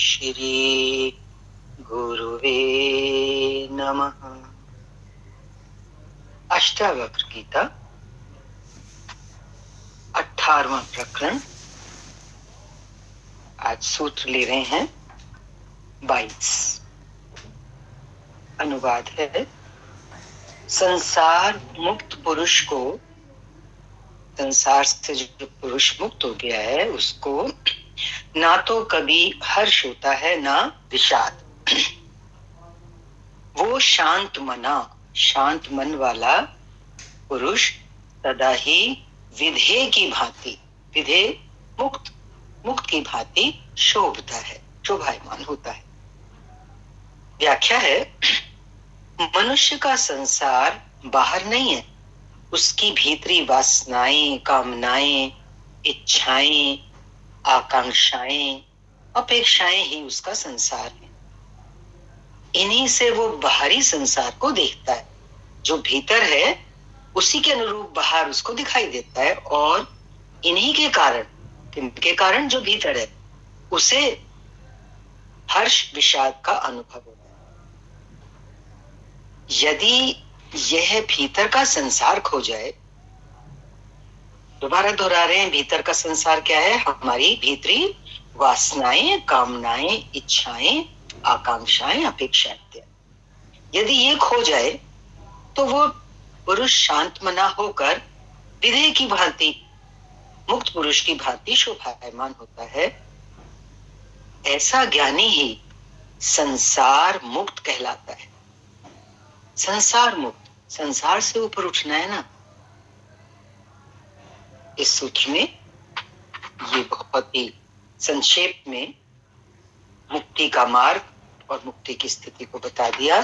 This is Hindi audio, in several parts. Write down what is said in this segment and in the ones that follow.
श्री गुरुवे नमः। अष्टावक्र गीता 18वां प्रकरण। आज सूत्र ले रहे हैं 22। अनुवाद है, संसार मुक्त पुरुष को, संसार से जो पुरुष मुक्त हो गया है उसको ना तो कभी हर्ष होता है ना विषाद। वो शांत मन वाला पुरुष सदा ही विधेय की भांति, विधेय मुक्त की भांति शोभता है, शोभायमान होता है। व्याख्या है, मनुष्य का संसार बाहर नहीं है, उसकी भीतरी वासनाएं, कामनाएं, इच्छाएं, आकांक्षाएं, अपेक्षाएं ही उसका संसार है। इन्हीं से वो बाहरी संसार को देखता है। जो भीतर है उसी के अनुरूप बाहर उसको दिखाई देता है, और इन्हीं के कारण, किनके कारण, जो भीतर है उसे हर्ष विषाद का अनुभव होता है। यदि यह भीतर का संसार खो जाए, दोबारा दोहरा रहे हैं, भीतर का संसार क्या है? हमारी भीतरी वासनाएं, कामनाएं, इच्छाएं, आकांक्षाएं, अपेक्षाएं। यदि ये खो जाए तो वो पुरुष शांत मना होकर विधेय की भांति, मुक्त पुरुष की भांति शोभायमान होता है। ऐसा ज्ञानी ही संसार मुक्त कहलाता है। संसार मुक्त, संसार से ऊपर उठना है ना। इस सूत्र में ये बहुत ही संक्षेप में मुक्ति का मार्ग और मुक्ति की स्थिति को बता दिया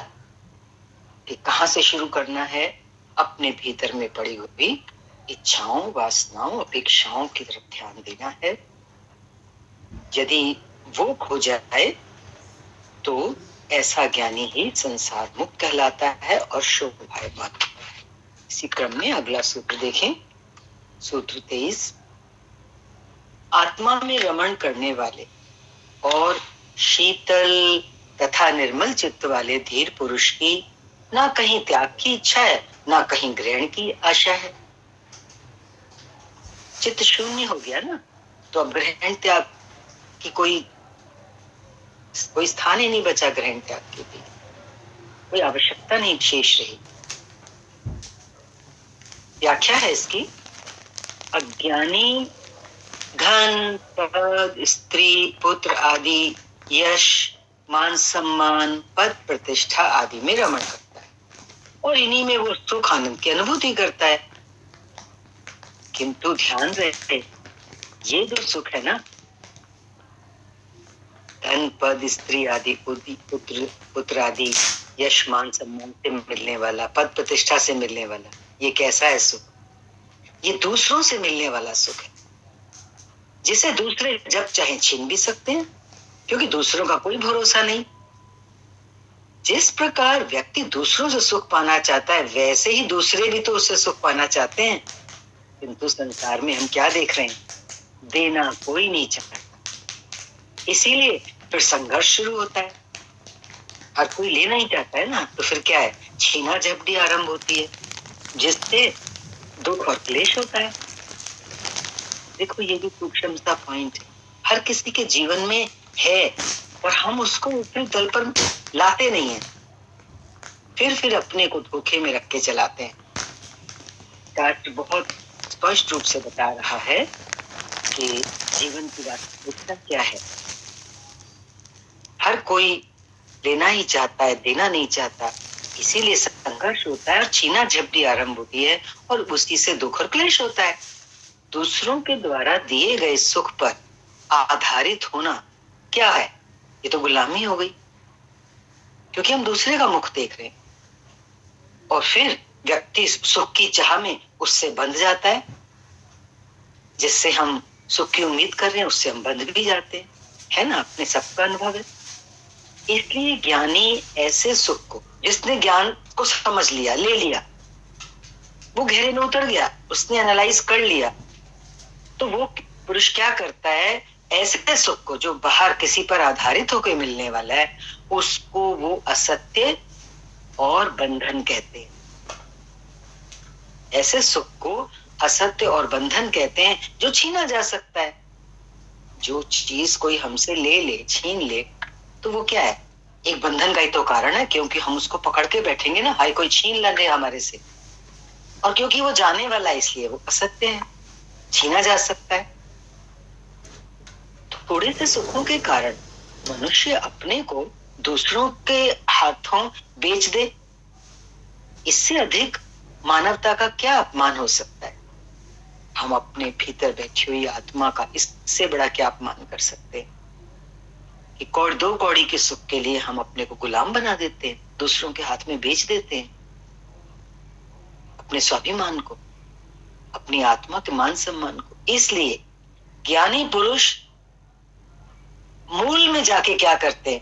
कि कहां से शुरू करना है। अपने भीतर में पड़ी हुई इच्छाओं, वासनाओं, अपेक्षाओं की तरफ ध्यान देना है। यदि वो खो जाए तो ऐसा ज्ञानी ही संसार मुक्त कहलाता है और शोभायमान। इसी क्रम में अगला सूत्र देखें, सूत्र 23। आत्मा में रमण करने वाले और शीतल तथा निर्मल चित्त वाले धीर पुरुष की ना कहीं त्याग की इच्छा है, ना कहीं ग्रहण की आशा है। चित्त शून्य हो गया ना, तो अब ग्रहण त्याग की कोई स्थान ही नहीं बचा। ग्रहण त्याग के लिए कोई आवश्यकता नहीं शेष रही। व्याख्या है इसकी, अज्ञानी धन, पद, स्त्री, पुत्र आदि, यश, मान सम्मान, पद प्रतिष्ठा आदि में रमण करता है और इन्हीं में वो सुख आनंद की अनुभूति करता है। किंतु ध्यान रहे, ये जो सुख है ना, धन, पद, स्त्री आदि, पुत्र आदि, यश, मान सम्मान से मिलने वाला, पद प्रतिष्ठा से मिलने वाला, ये कैसा है सुख? ये दूसरों से मिलने वाला सुख है, जिसे दूसरे जब चाहे छीन भी सकते हैं, क्योंकि दूसरों का कोई भरोसा नहीं। जिस प्रकार व्यक्ति दूसरों से सुख पाना चाहता है, वैसे ही दूसरे भी तो उससे सुख पाना चाहते हैं। किंतु संसार में हम क्या देख रहे हैं? देना कोई नहीं चाहता, इसीलिए फिर संघर्ष शुरू होता है। हर कोई लेना ही चाहता है ना, तो फिर क्या है? छीना झपटी आरंभ होती है, जिससे दुख और क्लेश होता है। देखो, ये भी सूक्ष्म सा पॉइंट है, हर किसी के जीवन में है और हम उसको ऊपरी तल पर लाते नहीं है, फिर अपने को धोखे में रख के चलाते हैं। शास्त्र बहुत स्पष्ट रूप से बता रहा है कि जीवन की वास्तविकता क्या है। हर कोई लेना ही चाहता है, देना नहीं चाहता, इसीलिए संघर्ष होता है और छीना झपटी आरंभ होती है और उसी से दुख और क्लेश होता है। दूसरों के द्वारा दिए गए सुख पर आधारित होना क्या है? ये तो गुलामी हो गई, क्योंकि हम दूसरे का मुख देख रहे हैं और फिर व्यक्ति सुख की चाह में उससे बंध जाता है। जिससे हम सुख की उम्मीद कर रहे हैं उससे हम बंध भी जाते हैं, है ना? अपने सबका अनुभव है। इसलिए ज्ञानी ऐसे सुख को, जिसने ज्ञान को समझ लिया, ले लिया, वो गहरे में उतर गया, उसने एनालाइज कर लिया, तो वो पुरुष क्या करता है? ऐसे सुख को जो बाहर किसी पर आधारित होकर मिलने वाला है, उसको वो असत्य और बंधन कहते हैं। ऐसे सुख को असत्य और बंधन कहते हैं जो छीना जा सकता है। जो चीज कोई हमसे ले ले, छीन ले, तो वो क्या है? एक बंधन का ही तो कारण है, क्योंकि हम उसको पकड़ के बैठेंगे ना, हाय कोई छीन ना ले हमारे से। और क्योंकि वो जाने वाला है, इसलिए वो असत्य है, छीना जा सकता है। थोड़े से सुखों के कारण मनुष्य अपने को दूसरों के हाथों बेच दे, इससे अधिक मानवता का क्या अपमान हो सकता है? हम अपने भीतर बैठी हुई आत्मा का इससे बड़ा क्या अपमान कर सकते हैं कि दो कौड़ी के सुख के लिए हम अपने को गुलाम बना देते हैं, दूसरों के हाथ में बेच देते हैं अपने स्वाभिमान को, अपनी आत्मा के मान सम्मान को। इसलिए ज्ञानी पुरुष मूल में जाके क्या करते हैं?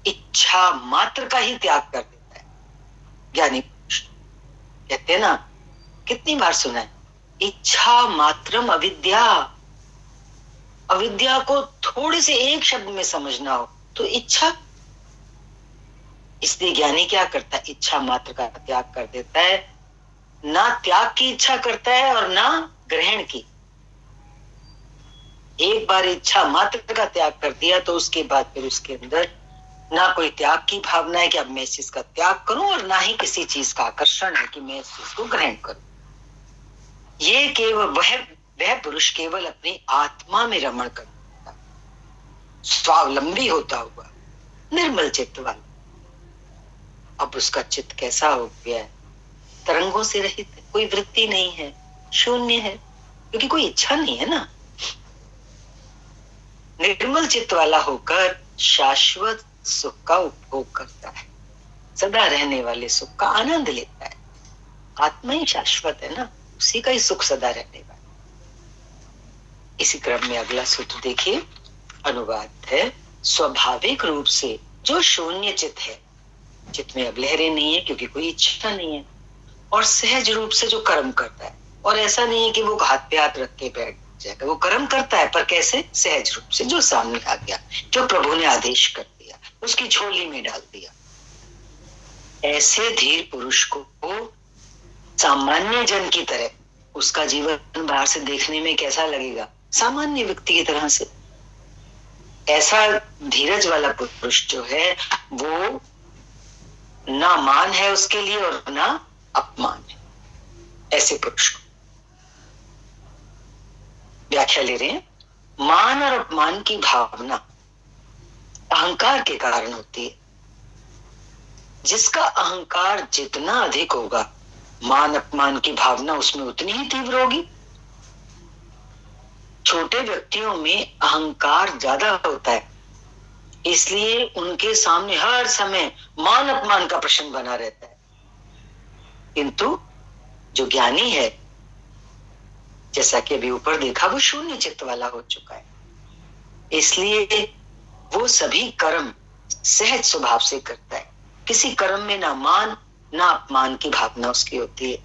इच्छा मात्र का ही त्याग कर देता है। ज्ञानी पुरुष कहते हैं ना, कितनी बार सुना है, इच्छा मात्रम अविद्या। अविद्या को थोड़े से एक शब्द में समझना हो तो इच्छा। इसलिए ज्ञानी क्या करता है? इच्छा मात्र का त्याग कर देता है, ना त्याग की इच्छा करता है और ना ग्रहण की। एक बार इच्छा मात्र का त्याग कर दिया तो उसके बाद फिर उसके अंदर ना कोई त्याग की भावना है कि अब मैं इस चीज का त्याग करूं, और ना ही किसी चीज का आकर्षण है कि मैं इस चीज को ग्रहण करूं। ये केवल वह पुरुष केवल अपनी आत्मा में रमण करता, स्वावलंबी होता हुआ, निर्मल चित्त वाला। अब उसका चित्त कैसा हो गया है? तरंगों से रहित है, कोई वृत्ति नहीं है, शून्य है, क्योंकि कोई इच्छा नहीं है ना। निर्मल चित्त वाला होकर शाश्वत सुख का उपभोग करता है, सदा रहने वाले सुख का आनंद लेता है। आत्मा ही शाश्वत है ना, उसी का ही सुख सदा रहने वाला। इसी क्रम में अगला सूत्र देखिए, अनुवाद है, स्वाभाविक रूप से जो शून्य चित्त है, चित्त में अब लहरें नहीं है क्योंकि कोई इच्छा नहीं है, और सहज रूप से जो कर्म करता है, और ऐसा नहीं है कि वो हाथ पे हाथ रख के बैठ जाएगा, वो कर्म करता है, पर कैसे? सहज रूप से, जो सामने आ गया, जो प्रभु ने आदेश कर दिया, उसकी झोली में डाल दिया। ऐसे धीर पुरुष को सामान्य जन की तरह उसका जीवन बाहर से देखने में कैसा लगेगा? सामान्य व्यक्ति की तरह से। ऐसा धीरज वाला पुरुष जो है वो ना मान है उसके लिए और ना अपमान है। ऐसे पुरुष को व्याख्या ले रहे हैं, मान और अपमान की भावना अहंकार के कारण होती है। जिसका अहंकार जितना अधिक होगा, मान अपमान की भावना उसमें उतनी ही तीव्र होगी। छोटे व्यक्तियों में अहंकार ज्यादा होता है, इसलिए उनके सामने हर समय मान अपमान का प्रश्न बना रहता है। किंतु जो ज्ञानी है, जैसा कि अभी ऊपर देखा, वो शून्य चित्त वाला हो चुका है, इसलिए वो सभी कर्म सहज स्वभाव से करता है। किसी कर्म में ना मान ना अपमान की भावना उसकी होती है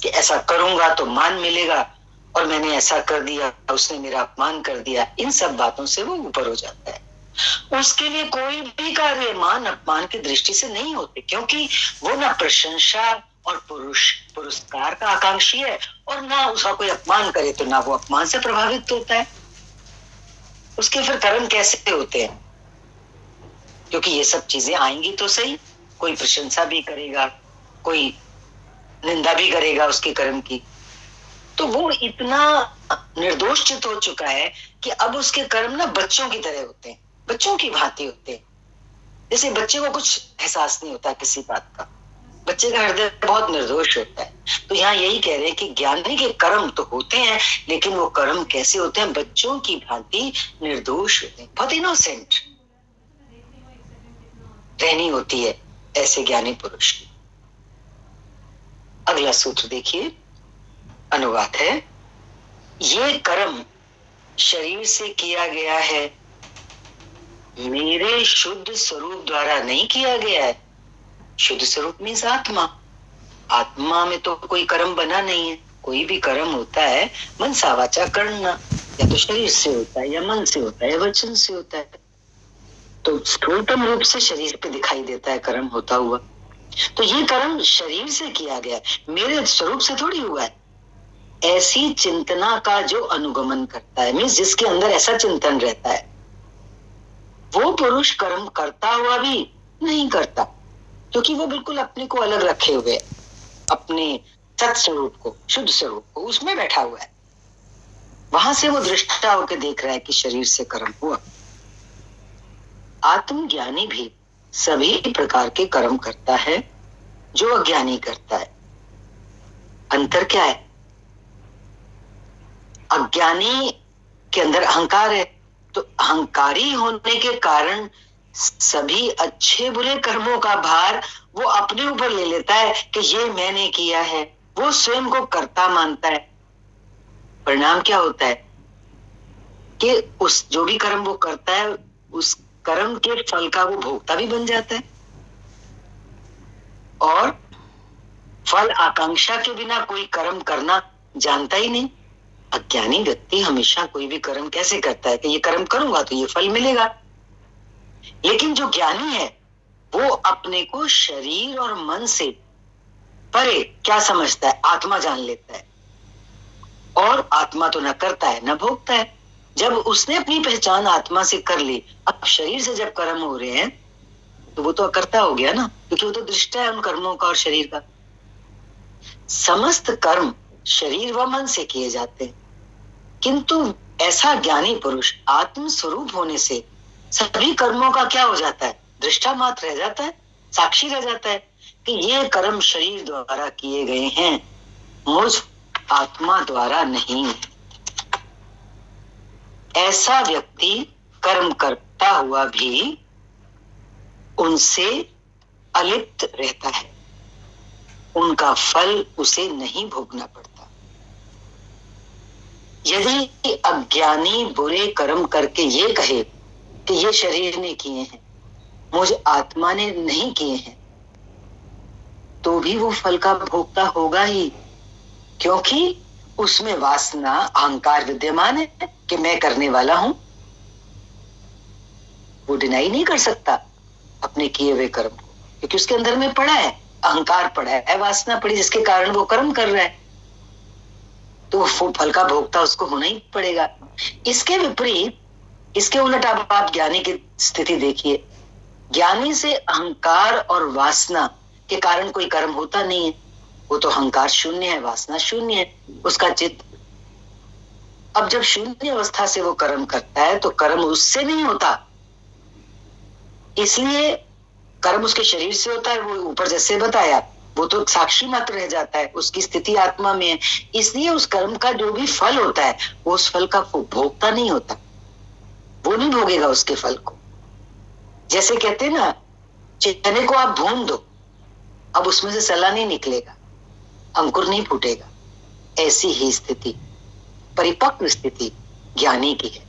कि ऐसा करूंगा तो मान मिलेगा, और मैंने ऐसा कर दिया, उसने मेरा अपमान कर दिया। इन सब बातों से वो ऊपर हो जाता है। उसके लिए कोई भी कार्य मान अपमान की दृष्टि से नहीं होते, क्योंकि वो ना प्रशंसा और पुरस्कार का आकांक्षी है, और ना उसका कोई अपमान करे तो ना वो अपमान से प्रभावित होता है। उसके फिर कर्म कैसे होते हैं? क्योंकि ये सब चीजें आएंगी तो सही, कोई प्रशंसा भी करेगा, कोई निंदा भी करेगा उसके कर्म की, तो वो इतना निर्दोष चित्त हो चुका है कि अब उसके कर्म ना बच्चों की तरह होते हैं, बच्चों की भांति होते हैं। जैसे बच्चे को कुछ एहसास नहीं होता किसी बात का, बच्चे का हृदय बहुत निर्दोष होता है। तो यहाँ यही कह रहे हैं कि ज्ञानी के कर्म तो होते हैं, लेकिन वो कर्म कैसे होते हैं? बच्चों की भांति निर्दोष होते हैं, बहुत इनोसेंट रहनी होती है ऐसे ज्ञानी पुरुष की। अगला सूत्र देखिए, अनुवाद है, ये कर्म शरीर से किया गया है, मेरे शुद्ध स्वरूप द्वारा नहीं किया गया है। शुद्ध स्वरूप मीन्स आत्मा। आत्मा में तो कोई कर्म बना नहीं है। कोई भी कर्म होता है मनसा वाचा कर्मणा, या तो शरीर से होता है, या मन से होता है, या वचन से होता है। तो स्थूलतम रूप से शरीर पे दिखाई देता है कर्म होता हुआ। तो ये कर्म शरीर से किया गया, मेरे स्वरूप से थोड़ी हुआ है। ऐसी चिंतना का जो अनुगमन करता है, मीन्स जिसके अंदर ऐसा चिंतन रहता है, वो पुरुष कर्म करता हुआ भी नहीं करता, क्योंकि वो बिल्कुल अपने को अलग रखे हुए है, अपने सत स्वरूप को, शुद्ध स्वरूप को, उसमें बैठा हुआ है। वहां से वो दृष्टा होकर देख रहा है कि शरीर से कर्म हुआ। आत्मज्ञानी भी सभी प्रकार के कर्म करता है जो अज्ञानी करता है। अंतर क्या है? अज्ञानी के अंदर अहंकार है, तो अहंकारी होने के कारण सभी अच्छे बुरे कर्मों का भार वो अपने ऊपर ले लेता है कि ये मैंने किया है। वो स्वयं को कर्ता मानता है। परिणाम क्या होता है कि उस जो भी कर्म वो करता है, उस कर्म के फल का वो भोक्ता भी बन जाता है, और फल आकांक्षा के बिना कोई कर्म करना जानता ही नहीं। अज्ञानी व्यक्ति हमेशा कोई भी कर्म कैसे करता है कि ये कर्म करूंगा तो ये फल मिलेगा। लेकिन जो ज्ञानी है वो अपने को शरीर और मन से परे क्या समझता है? आत्मा जान लेता है। और आत्मा तो न करता है न भोगता है। जब उसने अपनी पहचान आत्मा से कर ली, अब शरीर से जब कर्म हो रहे हैं तो वो तो अकर्ता हो गया ना, क्योंकि वो तो दृष्टा है उन कर्मों का और शरीर का। समस्त कर्म शरीर व मन से किए जाते हैं, किंतु ऐसा ज्ञानी पुरुष आत्म स्वरूप होने से सभी कर्मों का क्या हो जाता है? दृष्टा मात्र रह जाता है, साक्षी रह जाता है कि ये कर्म शरीर द्वारा किए गए हैं, मुझ आत्मा द्वारा नहीं। ऐसा व्यक्ति कर्म करता हुआ भी उनसे अलिप्त रहता है, उनका फल उसे नहीं भोगना पड़ता। यदि अज्ञानी बुरे कर्म करके ये कहे कि ये शरीर ने किए हैं, मुझ आत्मा ने नहीं किए हैं, तो भी वो फल का भोक्ता होगा ही, क्योंकि उसमें वासना, अहंकार विद्यमान है कि मैं करने वाला हूं। वो डिनाई नहीं कर सकता अपने किए हुए कर्म को, क्योंकि उसके अंदर में पड़ा है, अहंकार पड़ा है, वासना पड़ी, जिसके कारण वो कर्म कर रहा है, तो वो फल का भोक्ता उसको होना ही पड़ेगा। इसके विपरीत, इसके उलट आप ज्ञानी की स्थिति देखिए। ज्ञानी से अहंकार और वासना के कारण कोई कर्म होता नहीं है। वो तो अहंकार शून्य है, वासना शून्य है, उसका चित्त। अब जब शून्य अवस्था से वो कर्म करता है तो कर्म उससे नहीं होता, इसलिए कर्म उसके शरीर से होता है। वो ऊपर जैसे बताया, वो तो साक्षी मात्र रह जाता है, उसकी स्थिति आत्मा में है, इसलिए उस कर्म का जो भी फल होता है वो उस फल का भोगता नहीं होता, वो नहीं भोगेगा उसके फल को। जैसे कहते हैं ना, चने को आप भून दो, अब उसमें से सला नहीं निकलेगा, अंकुर नहीं फूटेगा। ऐसी ही स्थिति, परिपक्व स्थिति ज्ञानी की है।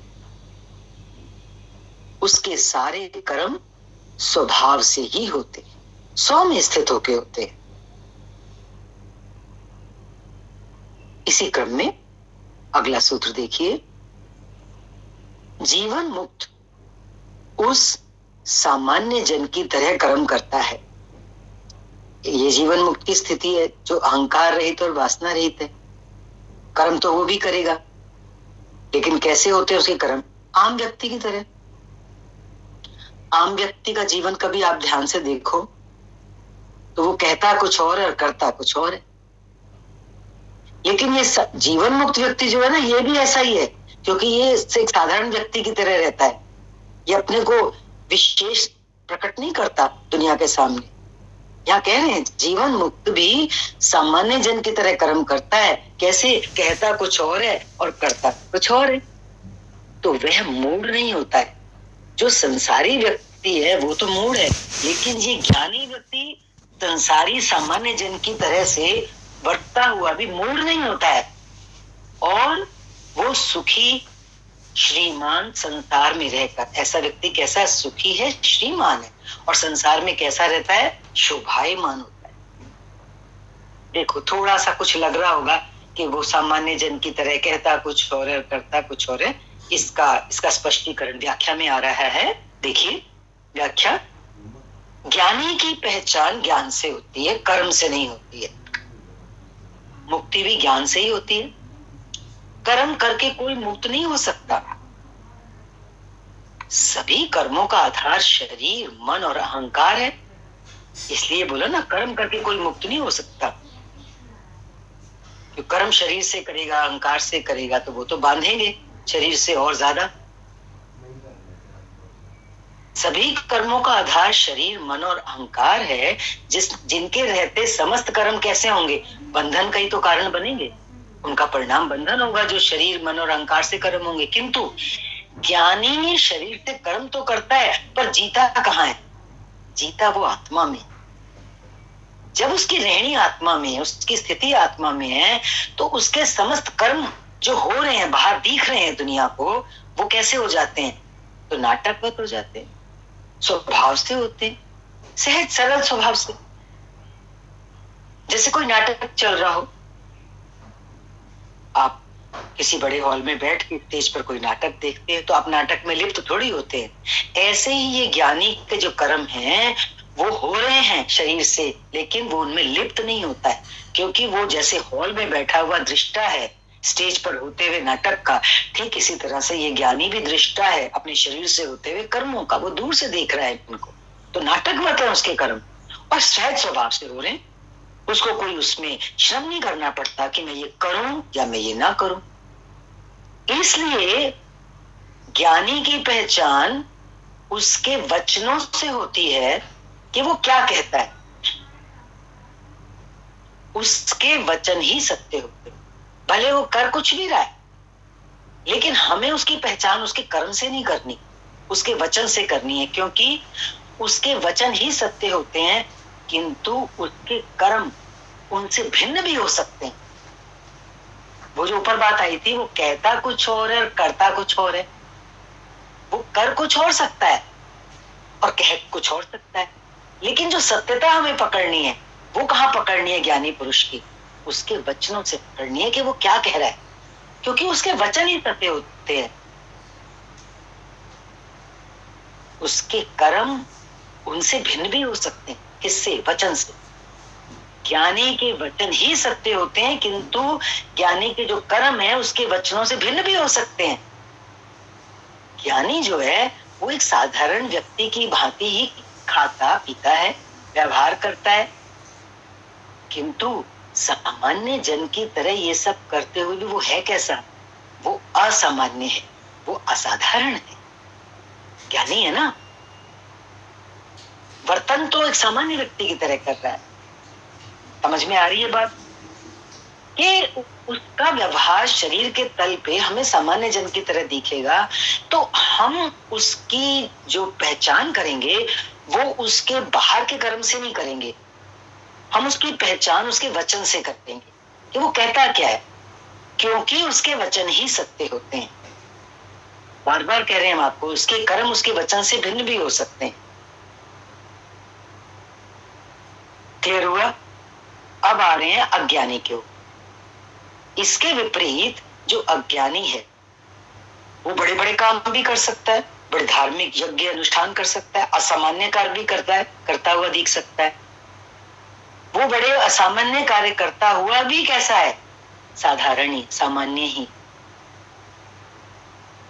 उसके सारे कर्म स्वभाव से ही होते हैं, सौ में स्थित होके होते हैं। इसी क्रम में अगला सूत्र देखिए। जीवन मुक्त उस सामान्य जन की तरह कर्म करता है। ये जीवन मुक्त की स्थिति है जो अहंकार रहित और वासना रहित है। कर्म तो वो भी करेगा, लेकिन कैसे होते हैं उसके कर्म? आम व्यक्ति की तरह। आम व्यक्ति का जीवन कभी आप ध्यान से देखो तो वो कहता कुछ और है और करता कुछ और है। लेकिन ये जीवन मुक्त व्यक्ति जो है ना, ये भी ऐसा ही है, क्योंकि ये एक साधारण व्यक्ति की तरह रहता है। ये अपने को विशेष प्रकट नहीं करता दुनिया के सामने। यहाँ कह रहे हैं जीवन मुक्त भी सामान्य जन की तरह कर्म करता है। कैसे? कहता कुछ और है और करता कुछ और है। तो वह मूढ़ नहीं होता है। जो संसारी व्यक्ति है वो तो मूढ़ है, लेकिन ये ज्ञानी व्यक्ति संसारी सामान्य जन की तरह से बढ़ता हुआ भी मूढ़ नहीं होता है, और वो सुखी श्रीमान संसार में रहकर। ऐसा व्यक्ति कैसा? सुखी है, श्रीमान है, और संसार में कैसा रहता है? शोभायमान होता है। देखो, थोड़ा सा कुछ लग रहा होगा कि वो सामान्य जन की तरह कहता कुछ और है और करता कुछ और है, इसका स्पष्टीकरण व्याख्या में आ रहा है। देखिए व्याख्या, ज्ञानी की पहचान ज्ञान से होती है, कर्म से नहीं होती है। मुक्ति भी ज्ञान से ही होती है। कर्म करके कोई मुक्त नहीं हो सकता। सभी कर्मों का आधार शरीर, मन और अहंकार है। इसलिए बोला ना, कर्म करके कोई मुक्त नहीं हो सकता। जो कर्म शरीर से करेगा, अहंकार से करेगा, तो वो तो बांधेंगे शरीर से और ज्यादा। सभी कर्मों का आधार शरीर, मन और अहंकार है। जिनके रहते समस्त कर्म कैसे होंगे? बंधन का ही तो कारण बनेंगे। उनका परिणाम बंधन होगा, जो शरीर, मन और अहंकार से कर्म होंगे। किंतु ज्ञानी शरीर से कर्म तो करता है, पर जीता कहाँ है? जीता वो आत्मा में। जब उसकी रहनी आत्मा में, उसकी स्थिति आत्मा में है, तो उसके समस्त कर्म जो हो रहे हैं, बाहर दिख रहे हैं दुनिया को, वो कैसे हो जाते हैं? तो नाटकवत हो जाते हैं, स्वभाव से होते हैं, सहज सरल स्वभाव से। जैसे कोई नाटक चल रहा हो, आप किसी बड़े हॉल में बैठ के स्टेज पर कोई नाटक देखते हैं, तो आप नाटक में लिप्त थोड़ी होते हैं। ऐसे ही ये ज्ञानी के जो कर्म हैं वो हो रहे हैं शरीर से, लेकिन वो उनमें लिप्त नहीं होता है, क्योंकि वो जैसे हॉल में बैठा हुआ दृष्टा है स्टेज पर होते हुए नाटक का, ठीक इसी तरह से ये ज्ञानी भी दृष्टा है अपने शरीर से होते हुए कर्मों का। वो दूर से देख रहा है इनको, तो नाटक मत है उसके कर्म, और सहज स्वभाव से हो रहे हैं। उसको कोई उसमें श्रम नहीं करना पड़ता कि मैं ये करूं या मैं ये ना करूं। इसलिए ज्ञानी की पहचान उसके वचनों से होती है कि वो क्या कहता है। उसके वचन ही सत्य होते हैं, भले वो कर कुछ भी रहा है, लेकिन हमें उसकी पहचान उसके कर्म से नहीं करनी, उसके वचन से करनी है, क्योंकि उसके वचन ही सत्य होते हैं, किंतु उसके कर्म उनसे भिन्न भी हो सकते हैं। वो जो ऊपर बात आई थी, वो कहता कुछ और है और करता कुछ और है। वो कर कुछ और सकता है और कह कुछ और सकता है, लेकिन जो सत्यता हमें पकड़नी है, वो कहाँ पकड़नी है ज्ञानी पुरुष की? उसके वचनों से पकड़नी है कि वो क्या कह रहा है, क्योंकि उसके वचन ही सत्य होते हैं। उसके कर्म उनसे भिन्न भी हो सकते हैं। किससे? वचन से। ज्ञानी के वचन ही सत्य होते हैं, किंतु ज्ञानी के जो कर्म है उसके वचनों से भिन्न भी हो सकते हैं। ज्ञानी जो है वो एक साधारण व्यक्ति की भांति ही खाता पीता है, व्यवहार करता है, किंतु सामान्य जन की तरह ये सब करते हुए भी वो है कैसा? वो असामान्य है, वो असाधारण है। ज्ञानी है ना, वर्तन तो एक सामान्य व्यक्ति की तरह कर रहा है। समझ में आ रही है बात? कि उसका व्यवहार शरीर के तल पे हमें सामान्य जन की तरह दिखेगा, तो हम उसकी जो पहचान करेंगे वो उसके बाहर के कर्म से नहीं करेंगे, हम उसकी पहचान उसके वचन से करेंगे कि वो कहता क्या है, क्योंकि उसके वचन ही सत्य होते हैं। बार बार कह रहे हैं हम आपको, उसके कर्म उसके वचन से भिन्न भी हो सकते हैं। क्लियर हुआ? अब आ रहे हैं अज्ञानी के ऊपर। इसके विपरीत जो अज्ञानी है वो बड़े बड़े काम भी कर सकता है, बड़े धार्मिक यज्ञ अनुष्ठान कर सकता है, असामान्य कार्य भी करता है, करता हुआ दिख सकता है। वो बड़े असामान्य कार्य करता हुआ भी कैसा है? साधारण ही, सामान्य ही।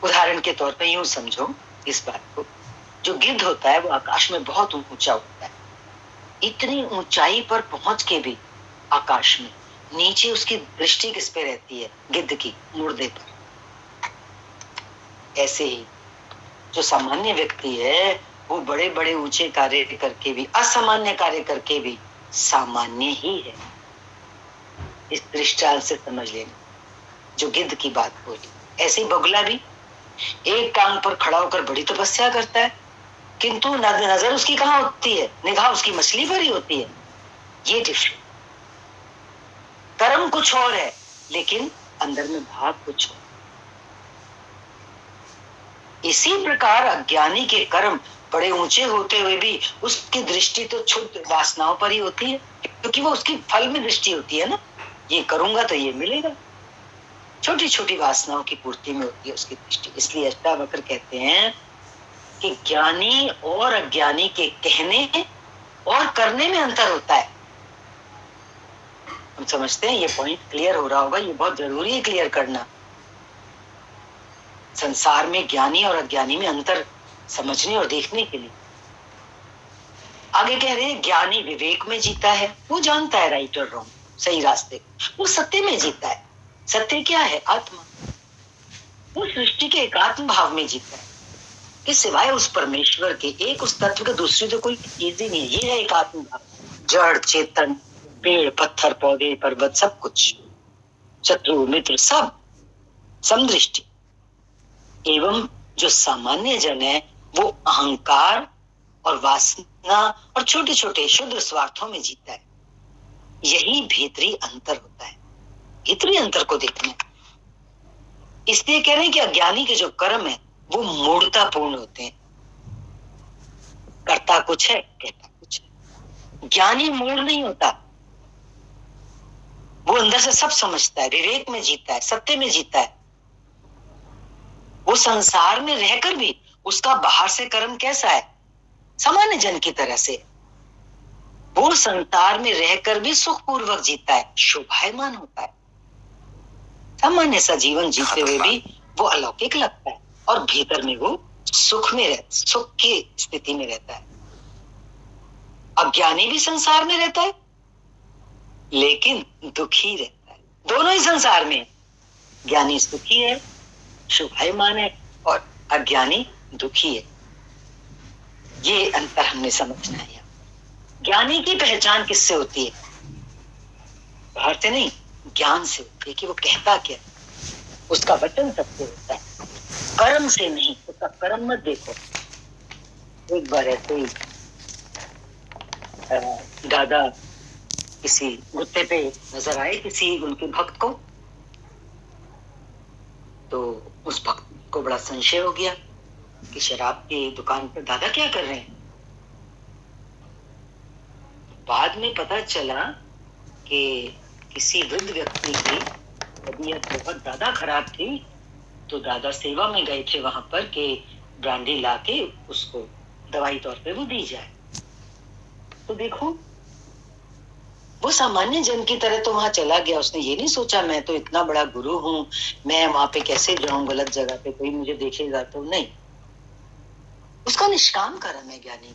उदाहरण के तौर पर यूं समझो इस बात को, जो गिद्ध होता है वो आकाश में बहुत ऊंचा उड़ता है। इतनी ऊंचाई पर पहुंच के भी आकाश में नीचे उसकी दृष्टि किस पे रहती है? गिद्ध की, मुर्दे पर। ऐसे ही जो सामान्य व्यक्ति है वो बड़े बड़े ऊंचे कार्य करके भी, असामान्य कार्य करके भी सामान्य ही है। इस दृष्टांत से समझ लेना जो गिद्ध की बात बोली। ऐसे ही बगुला भी एक टांग पर खड़ा होकर बड़ी तपस्या करता है, किंतु नजर उसकी कहाँ होती है? निगाह उसकी मछली पर ही होती है। ये डिफरेंस। कर्म कुछ और है, लेकिन अंदर में भाव कुछ और। इसी प्रकार अज्ञानी के कर्म बड़े ऊंचे होते हुए भी उसकी दृष्टि तो क्षुद्र वासनाओं पर ही होती है, क्योंकि वो उसकी फल में दृष्टि होती है ना। ये करूंगा तो ये मिलेगा। छोटी छोटी वासनाओं की पूर्ति में होती है उसकी दृष्टि। इसलिए अष्टावक्र कहते हैं कि ज्ञानी और अज्ञानी के कहने और करने में अंतर होता है। हम समझते हैं, ये पॉइंट क्लियर हो रहा होगा, ये बहुत जरूरी है क्लियर करना। संसार में ज्ञानी और अज्ञानी में अंतर समझने और देखने के लिए। आगे कह रहे हैं ज्ञानी विवेक में जीता है, वो जानता है राइट और रॉन्ग, सही रास्ते, वो सत्य में जीता है। सत्य क्या है? आत्मा। वो सृष्टि के एकात्म भाव में जीता है कि सिवाय उस परमेश्वर के, एक उस तत्व के दूसरी तो कोई चीज ही नहीं है। ये है एकात्म भाव। जड़ चेतन, पेड़ पत्थर पौधे पर्वत सब कुछ, शत्रु मित्र सब समदृष्टि। एवं जो सामान्य जन है वो अहंकार और वासना और छोटे छोटे शुद्र स्वार्थों में जीता है। यही भीतरी अंतर होता है। भीतरी अंतर को देखना है। इसलिए कह रहे हैं कि अज्ञानी के जो कर्म है वो मूढ़तापूर्ण होते हैं। करता कुछ है, कहता कुछ है। ज्ञानी मूढ़ नहीं होता, वो अंदर से सब समझता है, विवेक में जीता है, सत्य में जीता है। वो संसार में रहकर भी उसका बाहर से कर्म कैसा है? सामान्य जन की तरह से। वो संसार में रहकर भी सुखपूर्वक जीता है, शोभायमान होता है। सामान्य सा जीवन जीते हुए भी वो अलौकिक लगता है और भीतर में वो सुख में रहता, सुख की स्थिति में रहता है। अज्ञानी भी संसार में रहता है लेकिन दुखी रहता है। दोनों ही संसार में, ज्ञानी सुखी है, शोभायमान है, और अज्ञानी दुखी है। ये अंतर हमने समझना है। ज्ञानी की पहचान किससे होती है? बाहर से नहीं, ज्ञान से होती है कि वो कहता क्या है, उसका वचन सत्य होता है, कर्म से नहीं। उसका कर्म मत देखो। एक बार ऐसे ही दादा किसी गुत्ते पे नजर आए किसी उनके भक्त को, तो उस भक्त को बड़ा संशय हो गया कि शराब की दुकान पर दादा क्या कर रहे हैं। बाद में पता चला कि किसी वृद्ध व्यक्ति की तबीयत बहुत ज्यादा खराब थी, तो दादा सेवा में गए थे वहां पर कि ब्रांडी लाके उसको दवाई तौर पे वो दी जाए। तो देखो, वो सामान्य जन की तरह तो वहां चला गया। उसने ये नहीं सोचा मैं तो इतना बड़ा गुरु हूं, मैं वहां पे कैसे जाऊं गलत जगह पे, कोई मुझे देखेगा तो नहीं। उसका निष्काम कर्म है ज्ञानी।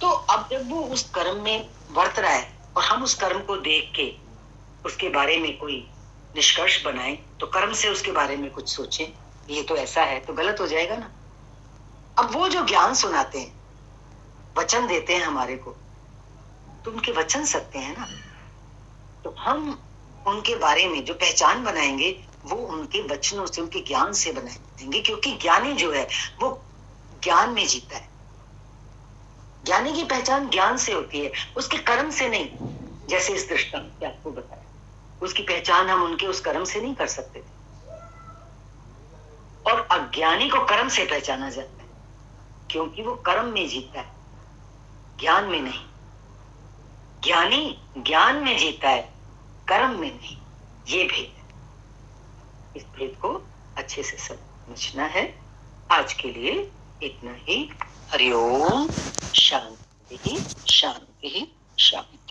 तो अब जब वो उस कर्म में वर्त रहा है और हम उस कर्म को देख के उसके बारे में कोई निष्कर्ष बनाए, तो कर्म से उसके बारे में कुछ सोचें, ये तो ऐसा है, तो गलत हो जाएगा ना। अब वो जो ज्ञान सुनाते हैं, वचन देते हैं हमारे को, तो उनके वचन सत्य है ना। तो हम उनके बारे में जो पहचान बनाएंगे वो उनके वचनों से, उनके ज्ञान से बनाएंगे, क्योंकि ज्ञानी जो है वो ज्ञान में जीता है। ज्ञानी की पहचान ज्ञान से होती है, उसके कर्म से नहीं। जैसे इस दृष्टांत से आपको बताया, उसकी पहचान हम उनके उस कर्म से नहीं कर सकते थे। और अज्ञानी को कर्म से पहचाना जाता है, क्योंकि वो कर्म में जीता है, ज्ञान में नहीं। ज्ञानी ज्ञान में जीता है, कर्म में नहीं। ये भेद है। इस भेद को अच्छे से समझना है। आज के लिए इतना ही। हरिओम। शांति शांति शांति।